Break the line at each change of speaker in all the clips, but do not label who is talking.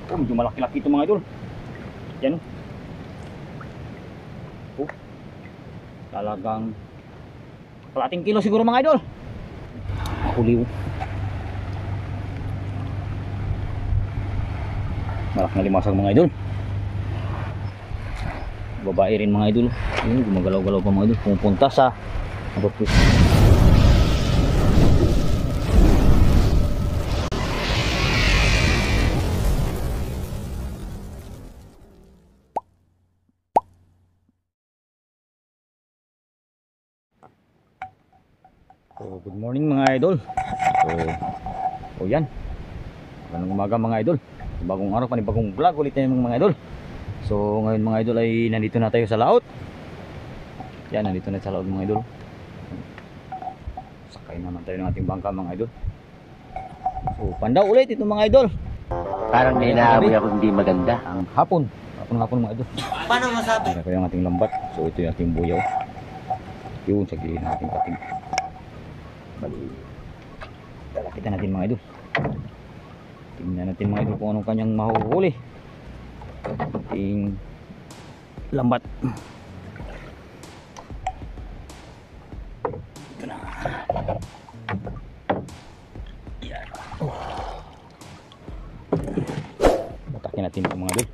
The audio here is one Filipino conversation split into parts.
Oh, medyo malaki-laki ito mga idol. Yan oh. Oh. Talagang kalating kilo siguro mga idol. Huli oh. Malaki na limasag mga idol. Babae rin mga idol. Ayun, gumagalaw-galaw pa mga idol. Pumupunta sa abapus. So, good morning mga idol. So, yan. Magandang umaga mga idol. Bagong araw, panibagong vlog ulit tayo mga idol. So ngayon mga idol ay nandito na tayo sa laot. Yan, nandito na sa laot mga idol. Sakay naman tayo ng ating bangka mga idol. So pandaw ulit ito mga idol.
Parang may naamoy ako hindi maganda.
Ang hapon mga idol.
Paano masabi?
Para ko yung ating lambat. So ito yung ating buyaw. Yun, sa gilid ng ating kating. Bali, lalakitan natin mga idol. Tingnan natin mga idol kung anong kanyang mahuhuli. Ating lambat. Ito na. Yan. Oh. Batakin natin ito mga idol.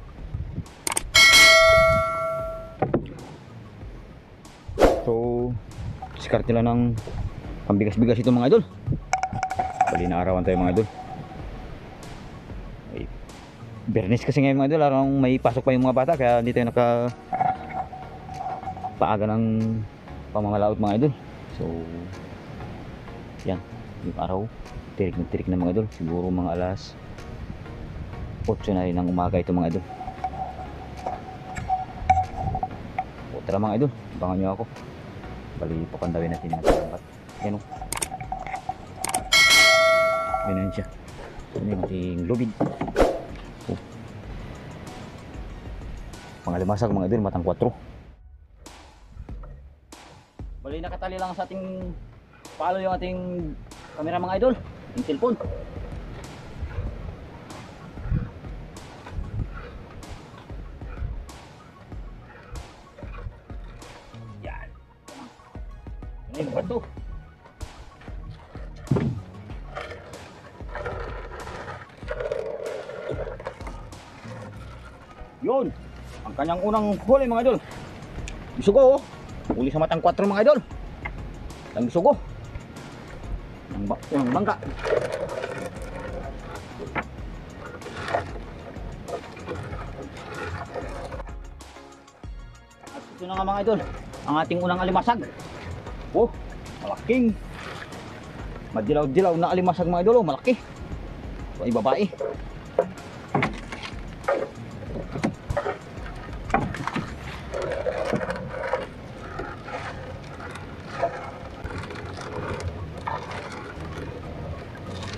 So, diskarte lang ng pambigas-bigas ito mga idol. Bali na arawan tayo mga idol. Bernis kasi ngayon mga idol, araw may pasok pa yung mga bata kaya hindi tayo naka paaga ng pamamalaot mga idol. So yan, yung araw tirik na mga idol, siguro mga alas 8 na rin ng umaga ito mga idol. O tara mga idol, abangan nyo ako. Bali papandawin natin yung lambat. Yan o, ganyan siya. Ano yung ating lubid. Mga limasag mga idol, matang 4. Bali nakatali lang sa ating palo yung ating camera mga idol, yung cellphone. Yan. Ano yung bato? Yun, ang kanyang unang huli mga idol. Bisugo oh. Huli sa matang 4 mga idol. Ang bisugo. Unang bangka. At ito na nga mga idol, ang ating unang alimasag. Oh, malaking. Madilaw-dilaw na alimasag mga idol oh, malaki. So ay babae.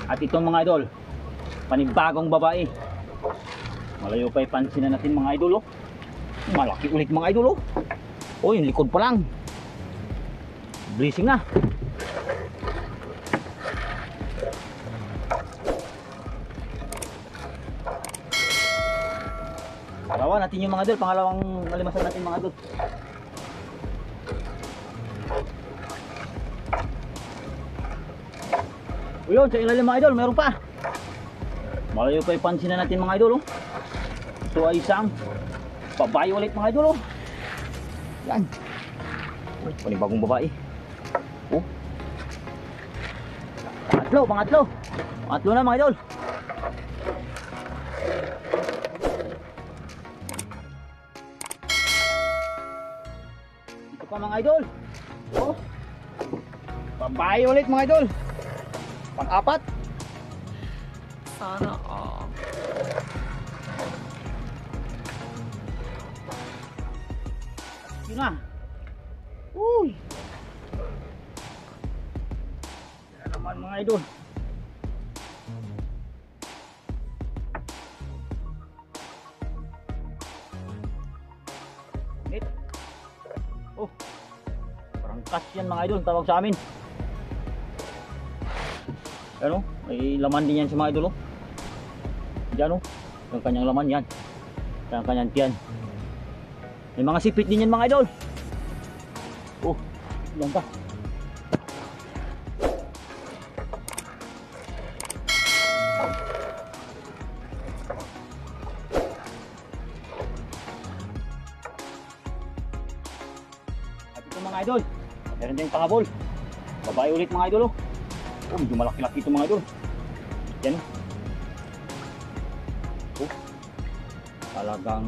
At itong mga idol, panibagong babae. Malayo pa ipansin na natin mga idol oh. Malaki ulit mga idol oh. Oh, yung likod pa lang. Blessing na. Pangalawa natin yung mga idol, pangalawang malimasan natin mga idol. O yun, sa ilalim mga idol, meron pa. Malayo pa ipansin na natin mga idol oh. Ito ay isang babae ulit mga idol oh. Yan. Oh, panibagong babae. Oh. Pangatlo na mga idol. Ito pa mga idol. Oh. Babae ulit mga idol. Pang-4.
Sana all.
Yun na. Uy. Yan naman mga idol. Net. Oh. Parang cash yan mga idol, tawag sa amin. Ano? May laman din yan sa mga idol oh. Diyan oh. Ang kanyang laman yan. Ang kanyang tiyan. May mga sipit din yan mga idol. Oh, yan ka. At ito mga idol, meron din pahabol. Babae ulit mga idol. Oh, medyo malaki-laki ito mga idol. Yan. Oh, talagang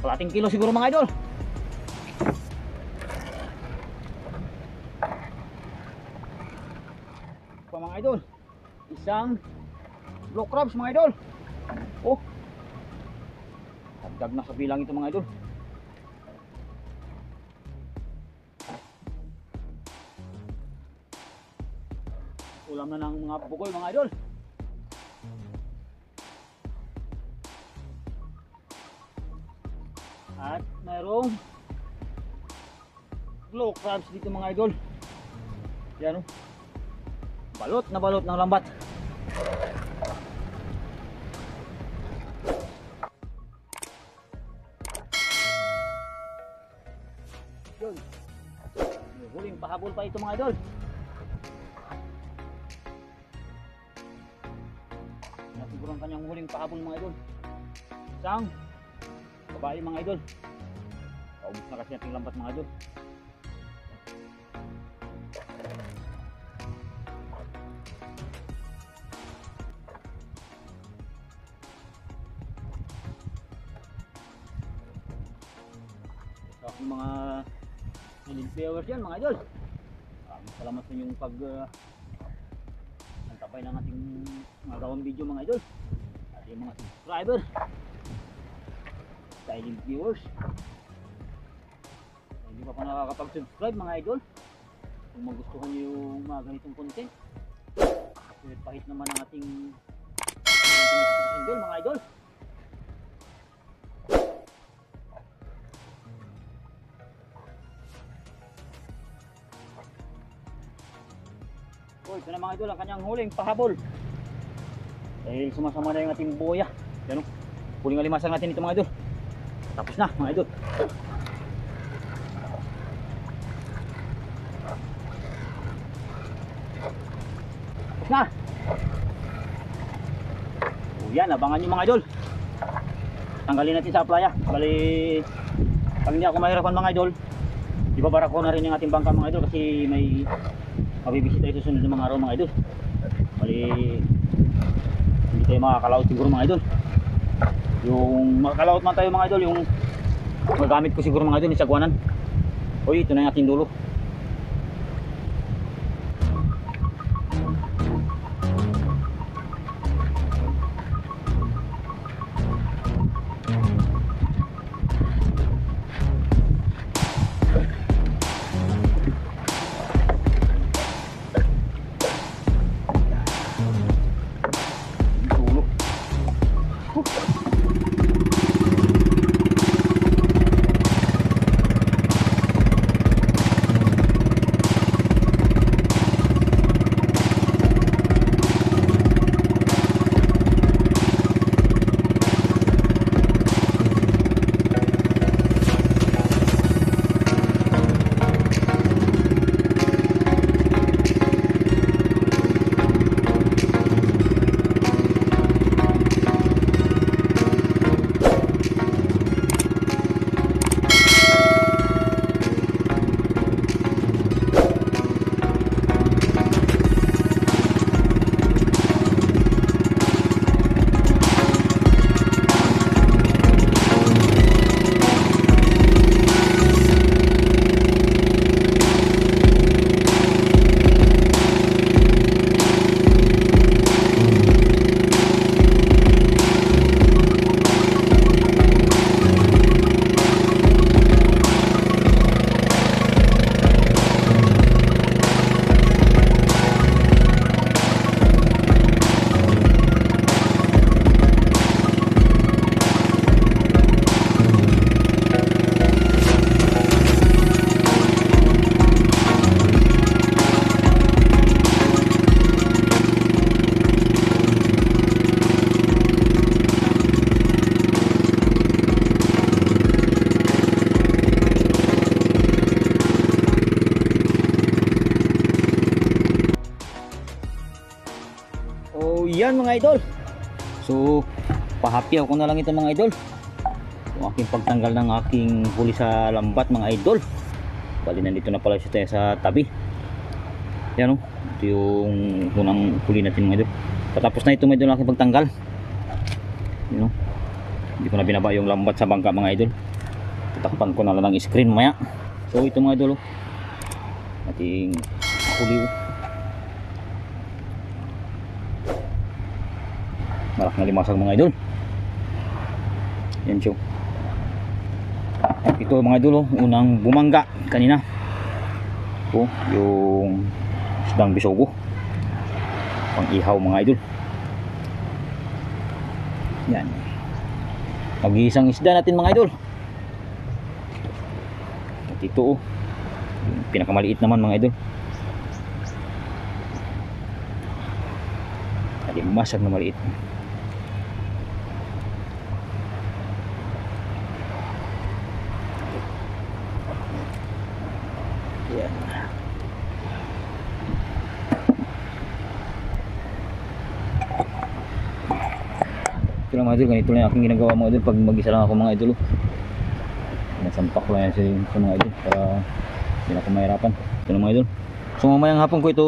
kalating kilo siguro mga idol. Pa mga idol, isang blue crabs mga idol. Oh, dagdag na sa bilang ito mga idol. Ulam na ng mga bukoy mga idol. At mayroong blue crabs dito mga idol. Yan o. Balot na balot ng lambat. Yun. May huling pahabol pa ito mga idol. Siguro ang kanyang huling pahabol mga idol. Isang babae mga idol. Paubos na kasi ating lambat mga idol. Sa aking mga viewers yan mga idol. Salamat sa inyong pag-antabay ng ating magawang video mga idol. At yung mga subscriber, silent viewers, hindi pa nakakapag-subscribe mga idol. Kung magustuhan nyo yung mga ganitong content, pahit naman ang ating idol mga idol. Oh, ito na mga idol ang kanyang huling pahabol. Dahil sumasama na yung ating buya. Yan o. Huling alimasang natin ito mga idol. Tapos na mga idol. Tapos na. O yan, abangan nyo mga idol. Tanggalin natin sa playa. Bali, pag hindi ako mahirapan mga idol, ibabara ko na rin yung ating bangka mga idol. Kasi may mabibisita tayo susunod ng mga araw mga idol. Bali, hindi tayo makakalaot siguro mga idol. Yung makakalaot man tayo mga idol, yung magamit ko siguro mga idol, yung sagwanan. Uy, ito na yung ating dulo. yan mga idol. So pahapyaw ko na lang ito mga idol. Yung aking pagtanggal ng aking huli sa lambat mga idol. Bali nandito na pala siya sa tabi. Yan o. Ito yung unang huli natin mga idol. Patapos na ito mga idol ang aking pagtanggal. Yan o. Hindi ko na binaba yung lambat sa bangka mga idol. Tatakpan ko na lang ng screen mamaya. So ito mga idol o. Ating huli o. Malak na limasag mga idol. Yan siya. Ito mga idol, unang bumangga kanina. Ito yung isdang bisogo. Pang ihaw mga idol. Yan. Mag-iisang isda natin mga idol. At ito yung pinakamaliit naman mga idol. Limasag na maliit. Yan. Ito lang mga idol, ganito lang yung aking ginagawa mga idol pag mag-isa lang ako mga idol. Nasampak lang yan sa mga idol para hindi na ako mahirapan. Ito lang mga idol. So mamayang hapon ko ito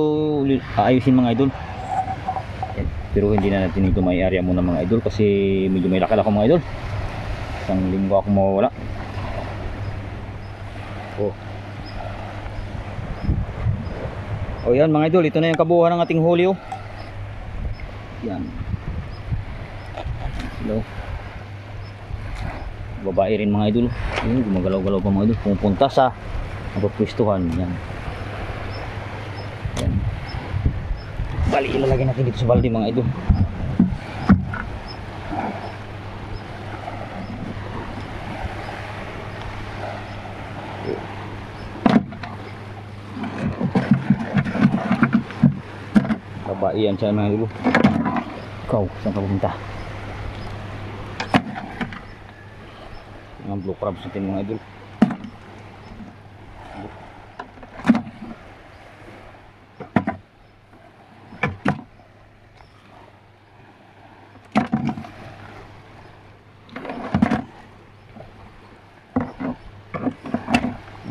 aayusin mga idol. Pero hindi na natin ito may area muna mga idol kasi medyo may lakal ako mga idol. Isang linggo ako mawawala. Oh yan mga idol, ito na yung kabuuan ng ating huli oh. Yan. Hello. Babae rin mga idol. Gumagalaw-galaw pa mga idol. Pumupunta sa napapwistuhan. Yan. Yan. Bali, ilalagay natin dito sa balde mga idol. Babae yan siya mga idol. Ikaw, saan ka pupunta? Mga blue crabs natin mga idol.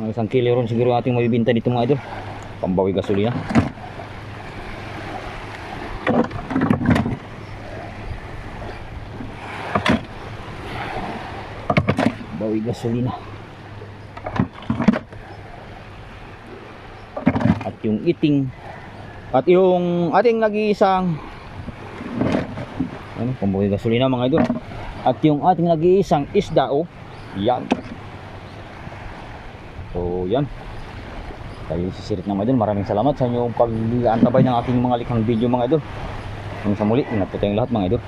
Mga 1 kilo ron siguro ating mabibinta dito mga idol. Pambawi gasolina. Bawi gasolina. At yung iting at yung ating nag-iisang ano, pambawi gasolina mga idol. At yung ating nag-iisang isda oh. Yan. So yan. Tayo sisirit na mga idol. Maraming salamat sa inyong pag-antabay ng aking mga likhang video mga idol. Hanggang sa muli, ingat po tayong lahat mga idol.